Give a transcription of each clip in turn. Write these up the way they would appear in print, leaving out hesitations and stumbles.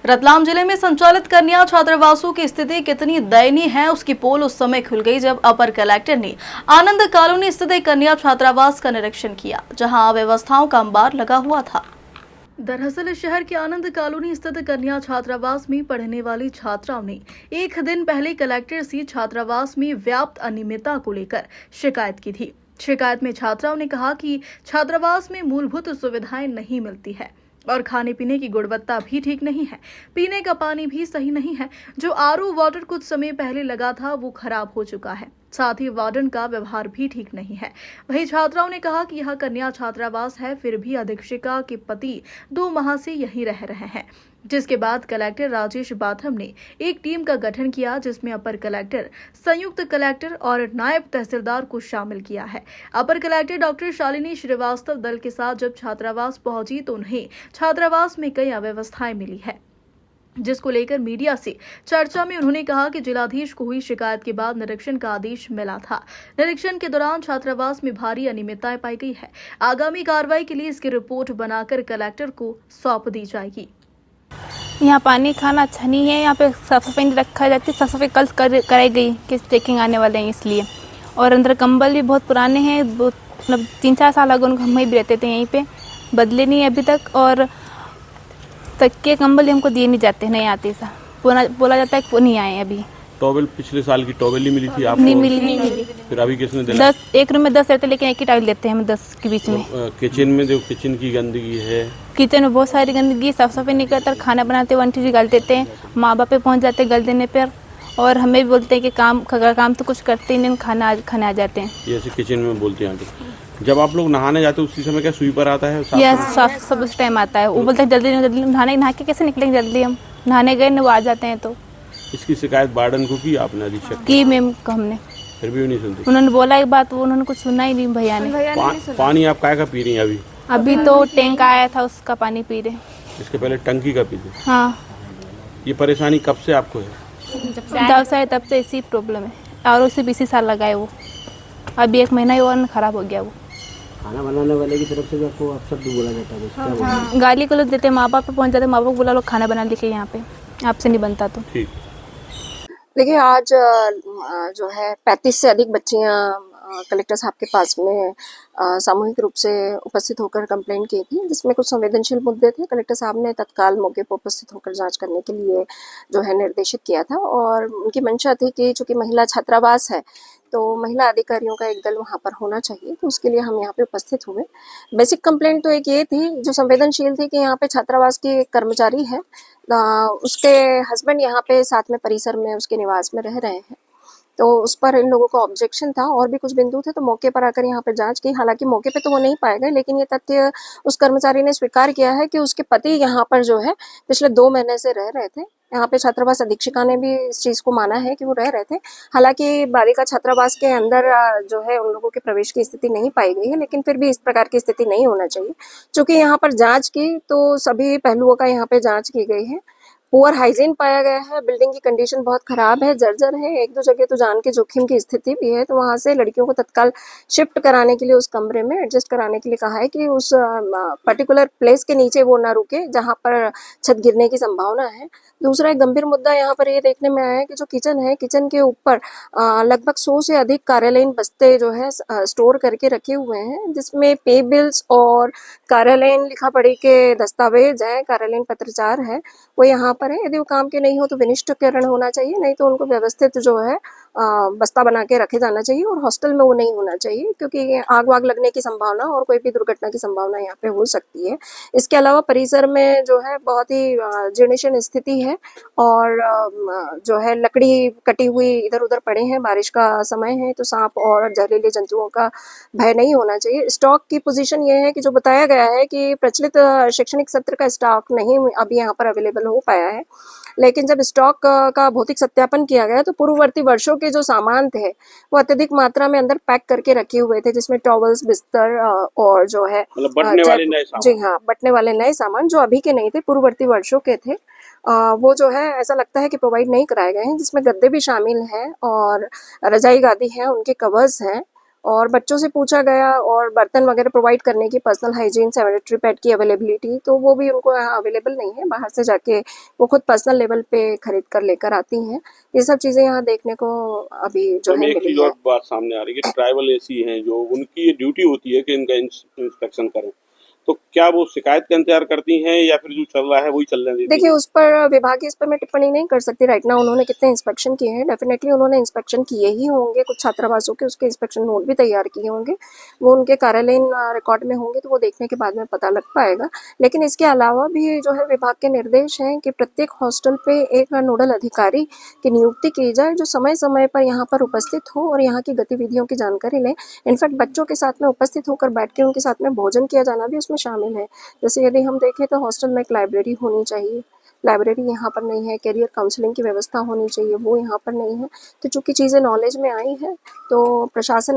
रतलाम जिले में संचालित कन्या छात्रावासों की स्थिति कितनी दयनीय है, उसकी पोल उस समय खुल गई जब अपर कलेक्टर ने आनंद कॉलोनी स्थित एक कन्या छात्रावास का निरीक्षण किया, जहां अव्यवस्थाओं का अंबार लगा हुआ था। दरअसल शहर के आनंद कॉलोनी स्थित कन्या छात्रावास में पढ़ने वाली छात्राओं ने एक दिन पहले कलेक्टर से छात्रावास में व्याप्त अनियमितता को लेकर शिकायत की थी। शिकायत में छात्राओं ने कहा कि छात्रावास में मूलभूत सुविधाएं नहीं मिलती है और खाने पीने की गुणवत्ता भी ठीक नहीं है। पीने का पानी भी सही नहीं है। जो आरओ वाटर कुछ समय पहले लगा था वो खराब हो चुका है। साथ ही वार्डन का व्यवहार भी ठीक नहीं है। वहीं छात्राओं ने कहा कि यह कन्या छात्रावास है, फिर भी अधीक्षिका के पति 2 माह से यहीं रह रहे हैं। जिसके बाद कलेक्टर राजेश बाथम ने एक टीम का गठन किया, जिसमें अपर कलेक्टर, संयुक्त कलेक्टर और नायब तहसीलदार को शामिल किया है। अपर कलेक्टर डॉक्टर शालिनी श्रीवास्तव दल के साथ जब छात्रावास पहुंची तो उन्हें छात्रावास में कई अव्यवस्थाएं मिली है, जिसको लेकर मीडिया से चर्चा में उन्होंने कहा कि जिलाधीश को हुई शिकायत के बाद निरीक्षण का आदेश मिला था। निरीक्षण के दौरान छात्रावास में भारी अनियमितताएं पाई गई है। आगामी कार्रवाई के लिए इसकी रिपोर्ट बनाकर कलेक्टर को सौंप दी जाएगी। यहाँ पानी खाना अच्छा नहीं है। यहाँ पे साफ सफाई नहीं रखा जाती। साफ सफाई कल कराई गई कि चेकिंग आने वाले हैं इसलिए। और अंदर कंबल भी बहुत पुराने हैं, मतलब 3-4 साल अगर हम वहीं भी रहते थे, यहीं पे बदले नहीं अभी तक। और तकिए कंबल हमको दिए नहीं जाते, नहीं आते सा बोला जाता है कि वो नहीं आए अभी। टॉवेल पिछले साल की टॉवेल नहीं मिली थी आपको? नहीं मिली। फिर अभी किसने दिला? 10 एक रूम में 10 रहते, लेकिन एक ही टॉवेल देते हैं हम 10 के बीच में। किचन में जो किचन की गंदगी है, किचन में बहुत सारी गंदगी, साफ सफाई नहीं करता। खाना बनाते 1 चीज़ गल देते हैं, माँ बाप पे पहुँच जाते गल देने पर। और हमें भी बोलते हैं कि काम तो कुछ करते ही नहीं, खाने आ जाते हैं। ये ऐसे किचन में बोलते हैं आगे। जब आप लोग नहाने जाते हो उसी समय क्या स्वीपर आता है? साफ सब उस टाइम आता है। वो बोलते हैं जल्दी नहा के कैसे निकलेंगे जल्दी, हम नहाने गए ना वो आ जाते हैं। तो इसकी शिकायत वार्डन को की आपने? अधीक्षक की मैम को हमने, फिर भी नहीं सुनते। उन्होंने बोला एक बात, वो उन्होंने कुछ सुना ही नहीं भैया ने। पानी आप काय का पी रही हैं अभी तो टैंक आया था उसका पानी पी रहे। इसके पहले टंकी का पीते? हाँ। ये परेशानी कब से आपको है? तब से इसी प्रॉब्लम है। और उसे 20 साल लगाए वो, अभी 1 महीना ही और खराब हो गया वो। खाना बनाने वाले की तरफ से भी आपको अपशब्द बोला जाता है? क्या बोलते हैं? गाली को लोग देते, माँ बाप पे पहुँच जाते, माँ बाप बोला लोग खाना बना लेके यहाँ पे, आपसे नहीं बनता। तो ठीक। देखिए, आज जो है 35 से अधिक बच्चियां कलेक्टर साहब के पास में सामूहिक रूप से उपस्थित होकर कंप्लेंट की थी, जिसमें कुछ संवेदनशील मुद्दे थे। कलेक्टर साहब ने तत्काल मौके पर उपस्थित होकर जांच करने के लिए जो है निर्देशित किया था। और उनकी मंशा थी कि चूंकि महिला छात्रावास है तो महिला अधिकारियों का एक दल वहाँ पर होना चाहिए, तो उसके लिए हम यहाँ पे उपस्थित हुए। बेसिक कंप्लेंट तो एक ये थी जो संवेदनशील थी कि यहाँ पे छात्रावास की एक कर्मचारी है, उसके हस्बैंड यहाँ पे साथ में परिसर में उसके निवास में रह रहे हैं, तो उस पर इन लोगों का ऑब्जेक्शन था। और भी कुछ बिंदु थे, तो मौके पर आकर यहाँ पर जांच की। हालांकि मौके पे तो वो नहीं पाए गए, लेकिन ये तथ्य उस कर्मचारी ने स्वीकार किया है कि उसके पति यहाँ पर जो है पिछले 2 महीने से रह रहे थे। यहाँ पे छात्रावास अधीक्षिका ने भी इस चीज़ को माना है कि वो रह रहे थे। हालांकि बालिका छात्रावास के अंदर जो है उन लोगों के प्रवेश की स्थिति नहीं पाई गई है, लेकिन फिर भी इस प्रकार की स्थिति नहीं होना चाहिए। चूँकि यहाँ पर जाँच की तो सभी पहलुओं का यहाँ पे जाँच की गई है। पुअर हाइजीन पाया गया है, बिल्डिंग की कंडीशन बहुत खराब है, जर्जर है। 1-2 जगह तो जान के जोखिम की स्थिति भी है, तो वहाँ से लड़कियों को तत्काल शिफ्ट कराने के लिए, उस कमरे में एडजस्ट कराने के लिए कहा है कि उस पर्टिकुलर प्लेस के नीचे वो ना रुके जहाँ पर छत गिरने की संभावना है। दूसरा एक गंभीर मुद्दा यहाँ पर ये देखने में आया है कि जो किचन है, किचन के ऊपर लगभग 100 से अधिक कार्यालयीन बस्ते जो है स्टोर करके रखे हुए हैं, जिसमें पे बिल्स और कार्यालयीन लिखा पढ़ी के दस्तावेज है, कार्यालयीन पत्राचार है, वो यहाँ पर है। यदि वो काम के नहीं हो तो विनिष्टीकरण होना चाहिए, नहीं तो उनको व्यवस्थित जो है बस्ता बना के रखे जाना चाहिए। और हॉस्टल में वो नहीं होना चाहिए, क्योंकि आग वाग लगने की संभावना और कोई भी दुर्घटना की संभावना यहाँ पे हो सकती है। इसके अलावा परिसर में जो है बहुत ही जीर्णशीर्ण स्थिति है और जो है लकड़ी कटी हुई इधर उधर पड़े हैं। बारिश का समय है तो सांप और जहरीले जंतुओं का भय नहीं होना चाहिए। स्टॉक की पोजीशन ये है कि जो बताया गया है कि प्रचलित शैक्षणिक सत्र का स्टॉक नहीं अभी यहाँ पर अवेलेबल हो पाया है, लेकिन जब स्टॉक का भौतिक सत्यापन किया गया तो पूर्ववर्ती वर्षों के जो सामान थे वो अत्यधिक मात्रा में अंदर पैक करके रखे हुए थे, जिसमें टॉवल्स, बिस्तर और जो है बटने वाले नए सामान। जी हाँ, बटने वाले नए सामान जो अभी के नहीं थे, पूर्ववर्ती वर्षों के थे, वो जो है ऐसा लगता है कि प्रोवाइड नहीं कराए गए हैं, जिसमें गद्दे भी शामिल हैं और रजाई गादी है, उनके कवर्स हैं और बच्चों से पूछा गया और बर्तन वगैरह प्रोवाइड करने की, पर्सनल हाइजीन, सैनिटरी पैड की अवेलेबिलिटी, तो वो भी उनको यहाँ अवेलेबल नहीं है। बाहर से जाके वो खुद पर्सनल लेवल पे खरीद कर लेकर आती हैं। ये सब चीज़ें यहाँ देखने को अभी जो मैम है एक मिली चीज है। और बात सामने आ रही है कि ट्राइबल एसी हैं जो उनकी ये ड्यूटी होती है कि इनका इंस्पेक्शन करें, तो क्या वो शिकायत का इंतजार करती हैं या फिर जो चल रहा है वही चलने देती देखिए हैं? उस पर विभाग इस पर मैं टिप्पणी नहीं कर सकती राइट नाउ। उन्होंने कितने इंस्पेक्शन किए हैं, डेफिनेटली उन्होंने इंस्पेक्शन किए ही होंगे, कुछ छात्रावासों के उसके इंस्पेक्शन नोट भी तैयार किए होंगे, वो उनके कार्यालयीन रिकॉर्ड में होंगे, तो वो देखने के बाद में पता लग पाएगा। लेकिन इसके अलावा भी जो है विभाग के निर्देश हैं कि प्रत्येक हॉस्टल पे एक नोडल अधिकारी की नियुक्ति की जाए, जो समय समय पर यहाँ पर उपस्थित हो और यहाँ की गतिविधियों की जानकारी लें। इनफैक्ट बच्चों के साथ में उपस्थित होकर बैठ के उनके साथ में भोजन किया जाना भी उसमें शामिल है। जैसे यदि हम देखें तो हॉस्टल में एक लाइब्रेरी होनी चाहिए, लाइब्रेरी यहाँ पर नहीं है। करियर काउंसलिंग की व्यवस्था होनी चाहिए, वो यहाँ पर नहीं है। तो चूँकि चीज़ें नॉलेज में आई हैं, तो प्रशासन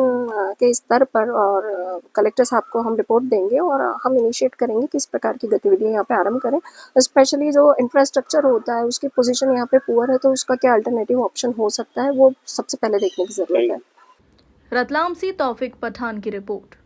के स्तर पर और कलेक्टर साहब को हम रिपोर्ट देंगे और हम इनिशिएट करेंगे कि इस प्रकार की गतिविधियाँ यहाँ पे आरंभ करें। स्पेशली जो इंफ्रास्ट्रक्चर होता है, उसकी पोजीशन यहाँ पे पुअर है, तो उसका क्या अल्टरनेटिव ऑप्शन हो सकता है, वो सबसे पहले देखने की ज़रूरत है। रतलाम से तौफिक पठान की रिपोर्ट।